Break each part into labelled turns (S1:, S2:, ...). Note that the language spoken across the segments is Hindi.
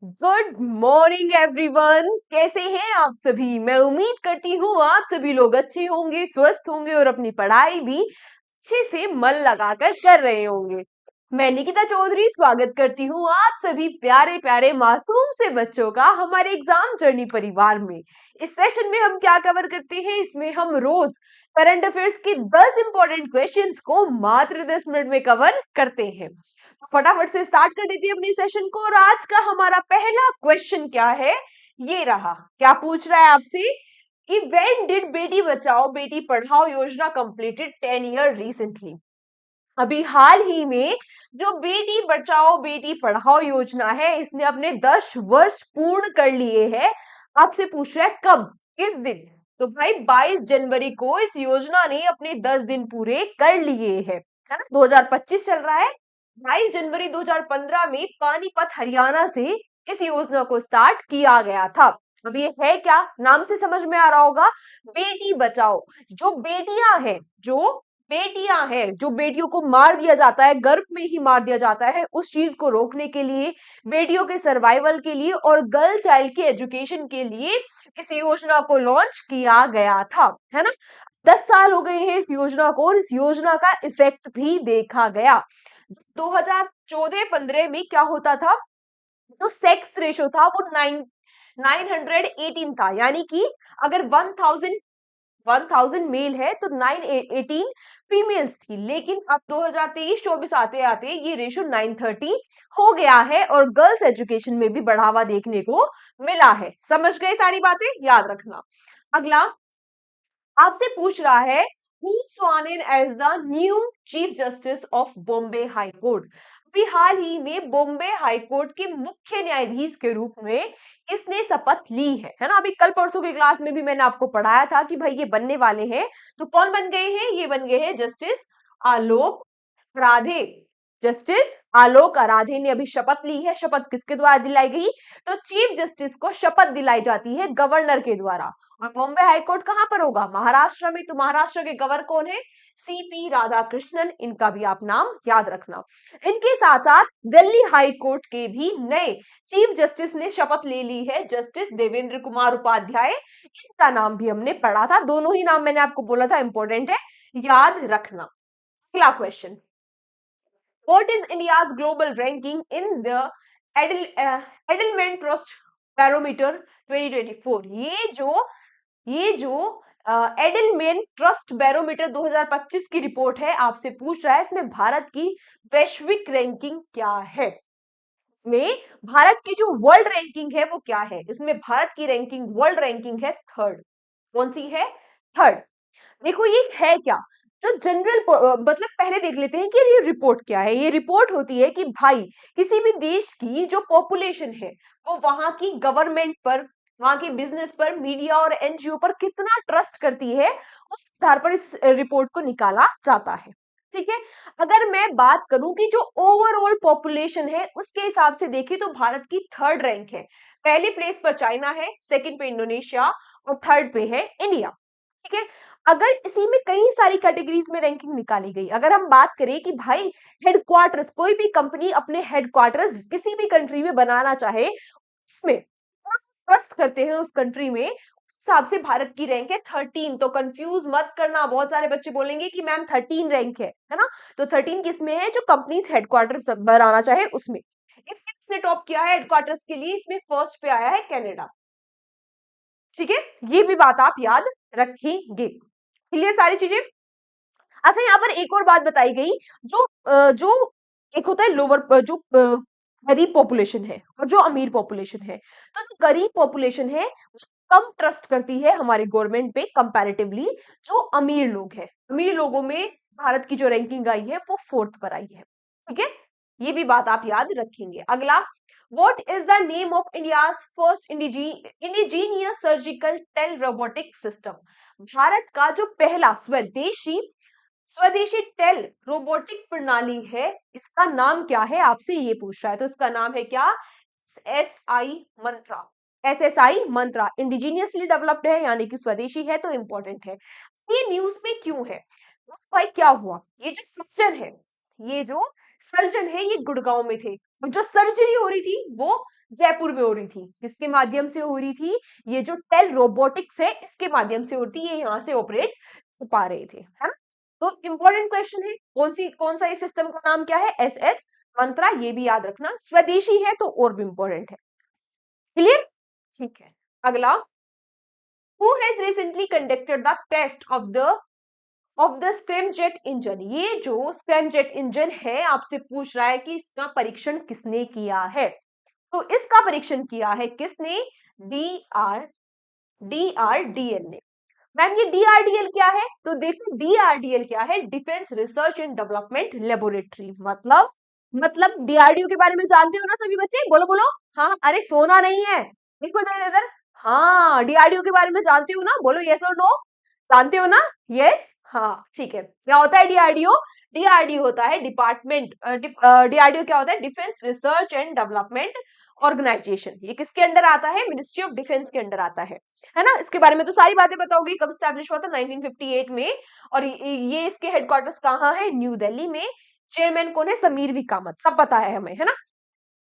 S1: Good morning everyone. कैसे हैं आप सभी? मैं उम्मीद करती हूँ आप सभी लोग अच्छे होंगे, स्वस्थ होंगे और अपनी पढ़ाई भी अच्छे से मन लगाकर कर रहे होंगे। मैं निकिता चौधरी स्वागत करती हूँ आप सभी प्यारे प्यारे मासूम से बच्चों का हमारे एग्जाम जर्नी परिवार में। इस सेशन में हम क्या कवर करते हैं? इसमें हम रोज करंट अफेयर्स के 10 इंपॉर्टेंट क्वेश्चंस को मात्र 10 मिनट में कवर करते हैं। तो फटाफट से स्टार्ट कर देती है अपनी सेशन को। और आज का हमारा पहला क्वेश्चन क्या है? ये रहा। क्या पूछ रहा है आपसे कि व्हेन डिड बेटी बचाओ बेटी पढ़ाओ योजना कंप्लीटेड 10 ईयर रिसेंटली? अभी हाल ही में जो बेटी बचाओ बेटी पढ़ाओ योजना है इसने अपने 10 वर्ष पूर्ण कर लिए हैं। आपसे पूछ रहा है कब, किस दिन? तो भाई 22 जनवरी को इस योजना ने अपने 10 दिन पूरे कर लिए हैं, है ना? 2025 चल रहा है। 22 जनवरी 2015 में पानीपत हरियाणा से इस योजना को स्टार्ट किया गया था। अब ये है क्या? नाम से समझ में आ रहा होगा, बेटी बचाओ। जो बेटियों को मार दिया जाता है, गर्भ में ही मार दिया जाता है, उस चीज को रोकने के लिए, बेटियों के सर्वाइवल के लिए और गर्ल चाइल्ड के एजुकेशन के लिए इस योजना को लॉन्च किया गया था, है ना? 10 साल हो गए हैं इस योजना को और इस योजना का इफेक्ट भी देखा गया। 2014-15 में क्या होता था? जो सेक्स रेशो था वो 918 था, यानी कि अगर 1000 मेल है तो 918 फीमेल्स थी। लेकिन अब 2023-24 आते आते ये रेशो 930 हो गया है और गर्ल्स एजुकेशन में भी बढ़ावा देखने को मिला है। समझ गए सारी बातें? याद रखना। अगला आपसे पूछ रहा है who sworn in as the new chief justice of Bombay high court? अभी हाल ही में बॉम्बे हाई कोर्ट के मुख्य न्यायाधीश के रूप में इसने शपथ ली है ना? अभी कल परसों की क्लास में भी मैंने आपको पढ़ाया था कि भाई ये बनने वाले हैं। तो कौन बन गए हैं? ये बन गए हैं जस्टिस आलोक राधे। जस्टिस आलोक आराधे ने अभी शपथ ली है। शपथ किसके द्वारा दिलाई गई? तो चीफ जस्टिस को शपथ दिलाई जाती है गवर्नर के द्वारा। और बॉम्बे हाईकोर्ट कहां पर होगा? महाराष्ट्र में। तो महाराष्ट्र के गवर्नर कौन है? सीपी राधाकृष्णन। इनका भी आप नाम याद रखना। इनके साथ साथ दिल्ली हाई कोर्ट के भी नए चीफ जस्टिस ने शपथ ले ली है, जस्टिस देवेंद्र कुमार उपाध्याय। इनका नाम भी हमने पढ़ा था। दोनों ही नाम मैंने आपको बोला था इंपॉर्टेंट है, याद रखना। अगला question, what is India's global ranking in the Edelman Trust Barometer 2024? ये जो एडलमैन ट्रस्ट बैरोमीटर 2025 की रिपोर्ट है, आपसे पूछ रहा है इसमें भारत की वैश्विक रैंकिंग क्या है? इसमें भारत की जो वर्ल्ड रैंकिंग है वो क्या है? इसमें भारत की रैंकिंग, वर्ल्ड रैंकिंग है थर्ड। कौन सी है? थर्ड। देखो ये है क्या? जो जनरल मतलब पहले देख लेते हैं कि ये रिपोर्ट क्या है। ये रिपोर्ट होती है कि भाई किसी भी देश की जो पॉपुलेशन है वो वहां की गवर्नमेंट पर, वहां के बिजनेस पर, मीडिया और एनजीओ पर कितना ट्रस्ट करती है, उस आधार पर इस रिपोर्ट को निकाला जाता है। ठीक है। अगर मैं बात करूं कि जो ओवरऑल पॉपुलेशन है उसके हिसाब से देखें तो भारत की थर्ड रैंक है। पहले प्लेस पर चाइना है, सेकंड पे इंडोनेशिया और थर्ड पे है इंडिया। ठीक है। अगर इसी में कई सारी कैटेगरीज में रैंकिंग निकाली गई, अगर हम बात करें कि भाई हेडक्वार्टर्स, कोई भी कंपनी अपने हेडक्वार्टर्स किसी भी कंट्री में बनाना चाहे, उसमें ट्रस्ट करते हैं उस कंट्री में, उस हिसाब से भारत की रैंक है 13। तो कंफ्यूज मत करना, बहुत सारे बच्चे बोलेंगे कि मैम 13 रैंक है ना? तो 13 किस में है? जो कंपनीज हेडक्वार्टर बनाना चाहे उसमें। इसमें किसने टॉप किया है हेडक्वार्टर्स के लिए? इसमें फर्स्ट पे आया है कनाडा। ठीक है, ये भी बात आप याद रखेंगे। क्लियर सारी चीजें? अच्छा, यहाँ पर एक और बात बताई गई, जो एक होता है लोअर, जो गरीब पॉपुलेशन है और जो अमीर पॉपुलेशन है। तो जो गरीब पॉपुलेशन है वो कम ट्रस्ट करती है हमारी गवर्नमेंट पे कंपैरेटिवली जो अमीर लोग हैं। अमीर लोगों में भारत की जो रैंकिंग आई है वो फोर्थ पर आई है। ठीक है, ये भी बात आप याद रखेंगे। अगला, what is the name of India's first indigenous surgical tele robotic system? Bharat का जो पहला स्वदेशी टेल रोबोटिक प्रणाली है, इसका नाम क्या है? आपसे ये पूछ रहा है। तो इसका नाम है क्या? S S I Mantra. Indigenously developed है यानी कि स्वदेशी है, तो इंपॉर्टेंट है। ये न्यूज में क्यों है? भाई क्या हुआ? ये जो सर्जन है ये गुड़गांव में थे। जो सर्जरी हो रही थी वो जयपुर में हो रही थी। किसके माध्यम से हो रही थी? ये जो टेल रोबोटिक्स है इसके माध्यम से होती है, यहाँ से ऑपरेट पा रहे थे, है ना। तो इंपॉर्टेंट क्वेश्चन है, कौन सा ये सिस्टम का नाम क्या है? एस एस मंत्रा, ये भी याद रखना। स्वदेशी है तो और भी इंपॉर्टेंट है। क्लियर? ठीक है। अगला, who has recently conducted the test of the scramjet engine. ये जो स्क्रैमजेट इंजन है आपसे पूछ रहा है कि इसका परीक्षण किसने किया है। तो इसका परीक्षण किया है किसने? डीआरडीएल ने। मैम ये डीआरडीएल क्या है? तो देखो डीआरडीएल क्या है? Defence research and development laboratory. मतलब डीआरडीओ के बारे में जानते हो ना सभी बच्चे? बोलो बोलो। हाँ, अरे सोना नहीं है। देखो इधर इधर। हाँ, डीआरडीओ के बारे में जानते हो ना? बोलो यस और नो। जानते हो ना? यस, हाँ ठीक है। क्या होता है डीआरडीओ? डीआरडीओ होता है डिपार्टमेंट, डीआरडीओ क्या होता है? Defence research and development organisation. ये किसके अंडर आता है? मिनिस्ट्री ऑफ डिफेंस के अंडर आता है ना। इसके बारे में तो सारी बातें बताओगी। कब स्टैब्लिश हुआ था? 1958 में। और ये इसके हेडक्वार्टर्स कहाँ है? न्यू दिल्ली में। चेयरमैन कौन है? समीर वी कामत। सब पता है हमें, है ना।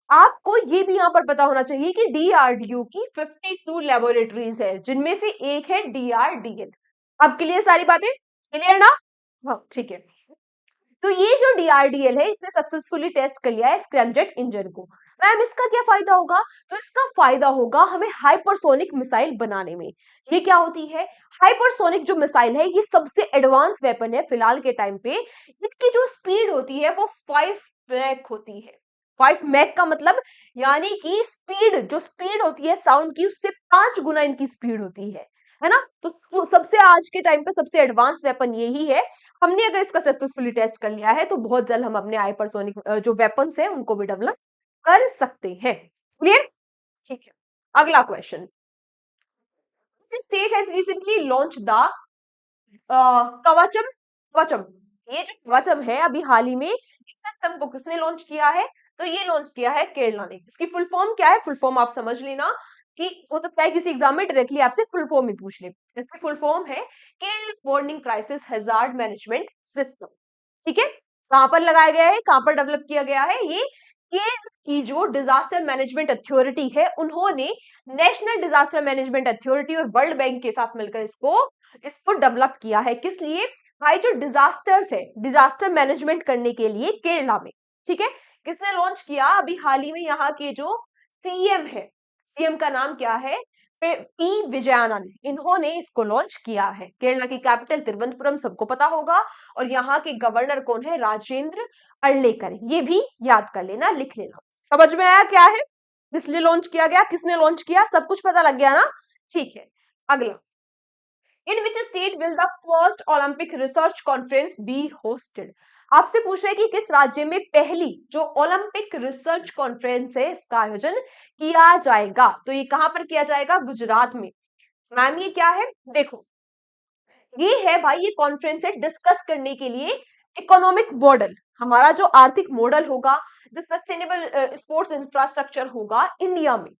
S1: आपको ये भी यहाँ पर पता होना चाहिए कि डीआरडीओ की 52 लेबोरेटरीज है, जिनमें से एक है डीआरडीएल। अब क्लियर सारी बातें? क्लियर ना? हाँ ठीक है। तो ये जो डीआरडीएल है इसने सक्सेसफुली टेस्ट कर लिया है स्क्रैमजेट इंजन को। मैम इसका क्या फायदा होगा? तो इसका फायदा होगा हमें हाइपरसोनिक मिसाइल बनाने में। ये क्या होती है? हाइपरसोनिक जो मिसाइल है ये सबसे एडवांस वेपन है फिलहाल के टाइम पे। इसकी जो स्पीड होती है वो 5 मैक होती है। 5 मैक का मतलब यानी कि स्पीड होती है साउंड की, उससे 5 गुना इनकी स्पीड होती है ना। तो सबसे आज के टाइम पे सबसे एडवांस वेपन यही है। हमने अगर इसका सक्सेसफुली टेस्ट कर लिया है तो बहुत जल्द हम अपने हाइपरसोनिक जो वेपन्स है उनको भी डेवलप कर सकते हैं। क्लियर? ठीक है। अगला question, state has recently launch the Kavacham. Kavacham, ये जो कवचम है अभी हाल ही में इस सिस्टम को किसने लॉन्च किया है? तो ये लॉन्च किया है केरला ने। इसकी फुल फॉर्म क्या है? फुल फॉर्म आप समझ लेना कि हो सकता है किसी एग्जाम में डायरेक्टली आपसे फुल फॉर्म ही पूछ ले। इसकी फुल फॉर्म है Kerala warning crisis hazard management system. ठीक है। कहां पर लगाया गया है? कहां पर डेवलप किया गया है? ये केरल की जो डिजास्टर मैनेजमेंट अथॉरिटी है उन्होंने नेशनल डिजास्टर मैनेजमेंट अथॉरिटी और वर्ल्ड बैंक के साथ मिलकर इसको डेवलप किया है। किस लिए? भाई जो डिजास्टर्स है, डिजास्टर मैनेजमेंट करने के लिए केरला में। ठीक है। किसने लॉन्च किया? अभी हाल ही में यहाँ के जो सीएम है, सीएम का नाम क्या है? पी विजयानंद, इन्होंने इसको लॉन्च किया है। केरला की कैपिटल तिरुवनंतपुरम सबको पता होगा। और यहाँ के गवर्नर कौन है? राजेंद्र अर्लेकर। ये भी याद कर लेना, लिख लेना। समझ में आया क्या है? किसलिए लॉन्च किया गया, किसने लॉन्च किया, सब कुछ पता लग गया ना? ठीक है। अगला, in which state will the first Olympic research conference be hosted. आपसे पूछ रहे हैं कि किस राज्य में पहली जो ओलंपिक रिसर्च कॉन्फ्रेंस है इसका आयोजन किया जाएगा? तो ये कहां पर किया जाएगा? गुजरात में। मैम ये क्या है? देखो ये है भाई, ये कॉन्फ्रेंस है डिस्कस करने के लिए इकोनॉमिक मॉडल, हमारा जो आर्थिक मॉडल होगा, जो सस्टेनेबल स्पोर्ट्स इंफ्रास्ट्रक्चर होगा इंडिया में,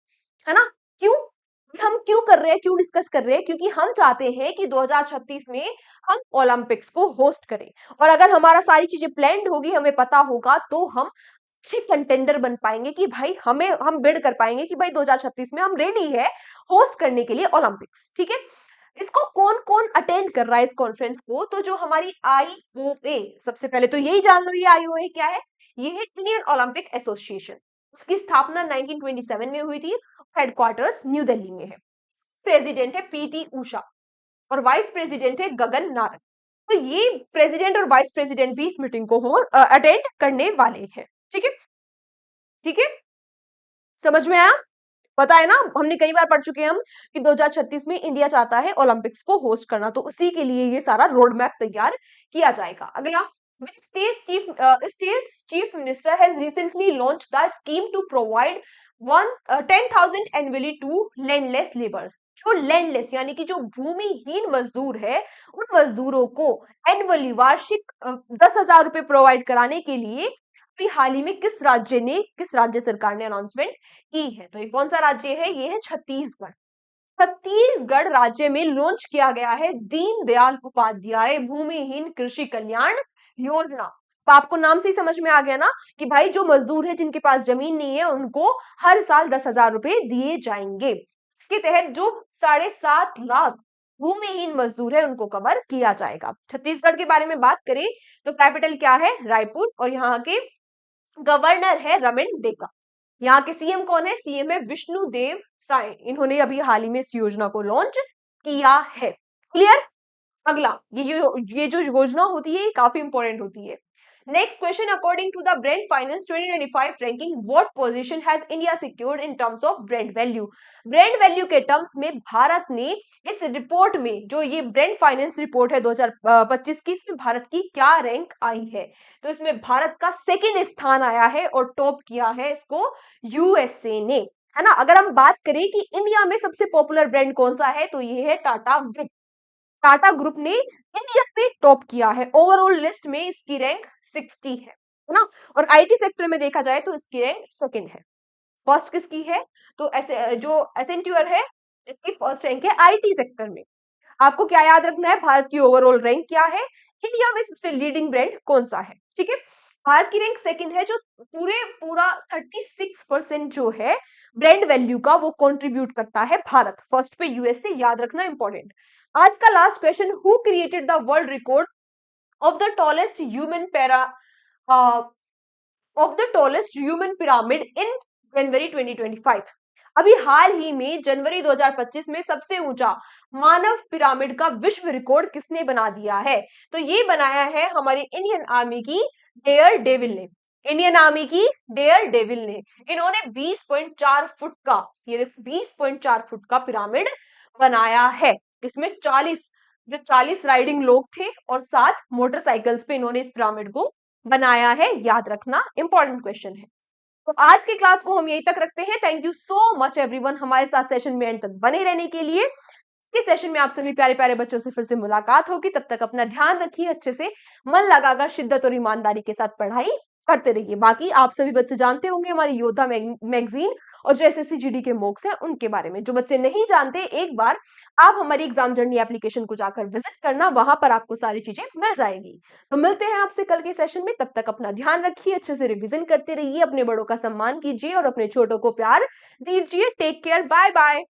S1: है ना। क्यों हम क्यों कर रहे हैं, क्यों डिस्कस कर रहे हैं? क्योंकि हम चाहते हैं कि 2036 में हम ओलंपिक्स को होस्ट करें। और अगर हमारा सारी चीजें प्लान्ड होगी, हमें पता होगा, तो हम अच्छे कंटेंडर बन पाएंगे कि भाई हम बिड कर पाएंगे कि भाई 2036 में हम रेडी है होस्ट करने के लिए ओलंपिक्स। ठीक है। इसको कौन कौन अटेंड कर रहा है इस कॉन्फ्रेंस को? तो जो हमारी आईओए, सबसे पहले तो यही जान लो ये आईओए क्या है। ये है इंडियन ओलंपिक एसोसिएशन। इसकी स्थापना 1927 में हुई थी। हेडक्वार्टर्स न्यू दिल्ली में है। प्रेसिडेंट है पीटी उषा और वाइस प्रेसिडेंट है गगन नारंग। तो ये प्रेसिडेंट और वाइस प्रेसिडेंट भी इस मीटिंग को अटेंड करने वाले हैं। ठीक है। ठीक है, समझ में आया? पता है ना, हमने कई बार पढ़ चुके हैं हम कि 2036 में इंडिया चाहता है ओलंपिक्स को होस्ट करना, तो उसी के लिए ये सारा रोड मैप तैयार किया जाएगा। अगला, which state chief minister has recently launched the scheme to provide 10,000 annually to landless labor। जो लैंडलेस यानी कि जो भूमिहीन मजदूर है, उन मजदूरों को एनुअली वार्षिक 10,000 रुपए प्रोवाइड कराने के लिए अभी हाल ही में किस राज्य सरकार ने अनाउंसमेंट की है? तो ये कौन सा राज्य है? ये है छत्तीसगढ़। छत्तीसगढ़ राज्य में लॉन्च किया गया है दीनदयाल उपाध्याय भूमिहीन कृषि कल्याण योजना। तो आपको नाम से ही समझ में आ गया ना कि भाई जो मजदूर है जिनके पास जमीन नहीं है उनको हर साल 10,000 रुपए दिए जाएंगे। इसके तहत जो 7.5 लाख भूमिहीन मजदूर है उनको कवर किया जाएगा। छत्तीसगढ़ के बारे में बात करें तो कैपिटल क्या है? रायपुर, और यहाँ के गवर्नर है रमन डेका। यहाँ के सीएम कौन है? सीएम है विष्णुदेव साय। इन्होंने अभी हाल ही में इस योजना को लॉन्च किया है। क्लियर? अगला, ये जो योजना होती है ये काफी इंपॉर्टेंट होती है। Next question, according to the brand finance 2025 ranking what position has India secured in terms of brand value? Brand value के टर्म्स में भारत ने इस रिपोर्ट में, जो ये ब्रांड फाइनेंस रिपोर्ट है 2025 की, इसमें भारत की क्या रैंक आई है? तो इसमें भारत का सेकंड स्थान आया है और टॉप किया है इसको यूएसए ने, है ना। अगर हम बात करें कि इंडिया में सबसे पॉपुलर ब्रांड कौन सा है तो ये है टाटा ग्रुप। टाटा ग्रुप ने इंडिया में टॉप किया है। ओवरऑल लिस्ट में इसकी रैंक 60 है ना। और आईटी सेक्टर में देखा जाए तो इसकी रैंक सेकंड है। फर्स्ट किसकी है? तो ऐसे जो एसेंट्यूअर है इसकी फर्स्ट रैंक है आईटी सेक्टर में। आपको क्या याद रखना है? भारत की ओवरऑल रैंक क्या है, इंडिया में सबसे लीडिंग ब्रांड कौन सा है, ठीक है। भारत की रैंक सेकंड है, जो पूरा 36% जो है ब्रांड वैल्यू का वो कंट्रीब्यूट करता है भारत। फर्स्ट पे यूएसए, याद रखना इंपॉर्टेंट। आज का last question, who created the world record of the tallest human para of the tallest human pyramid in January 2025? अभी हाल ही में जनवरी 2025 में सबसे ऊंचा मानव पिरामिड का विश्व रिकॉर्ड किसने बना दिया है? तो ये बनाया है हमारी इंडियन आर्मी की डेयर डेविल ने। इंडियन आर्मी की डेयर डेविल ने, इन्होंने 20.4 फुट का, ये देखो 20.4 फुट का पिरामिड बनाया है। इसमें 40 राइडिंग लोग थे और 7 मोटरसाइकिल्स पे इन्होंने इस पिरामिड को बनाया है। याद रखना, इंपॉर्टेंट क्वेश्चन है। तो आज की क्लास को हम यहीं तक रखते हैं। Thank you so much everyone हमारे साथ सेशन में एंड तक बने रहने के लिए। इस सेशन में आप सभी प्यारे प्यारे बच्चों से फिर से मुलाकात होगी। तब तक अपना ध्यान रखिए, अच्छे से मन लगाकर शिद्दत और ईमानदारी के साथ पढ़ाई करते रहिए। बाकी आप सभी बच्चे जानते होंगे हमारी योद्धा मैगजीन और जो एसएससी जीडी के मॉक्स हैं उनके बारे में। जो बच्चे नहीं जानते, एक बार आप हमारी एग्जाम जर्नी एप्लीकेशन को जाकर विजिट करना, वहां पर आपको सारी चीजें मिल जाएंगी। तो मिलते हैं आपसे कल के सेशन में। तब तक अपना ध्यान रखिए, अच्छे से रिविजन करते रहिए, अपने बड़ों का सम्मान कीजिए और अपने छोटों को प्यार दीजिए। Take care, bye bye.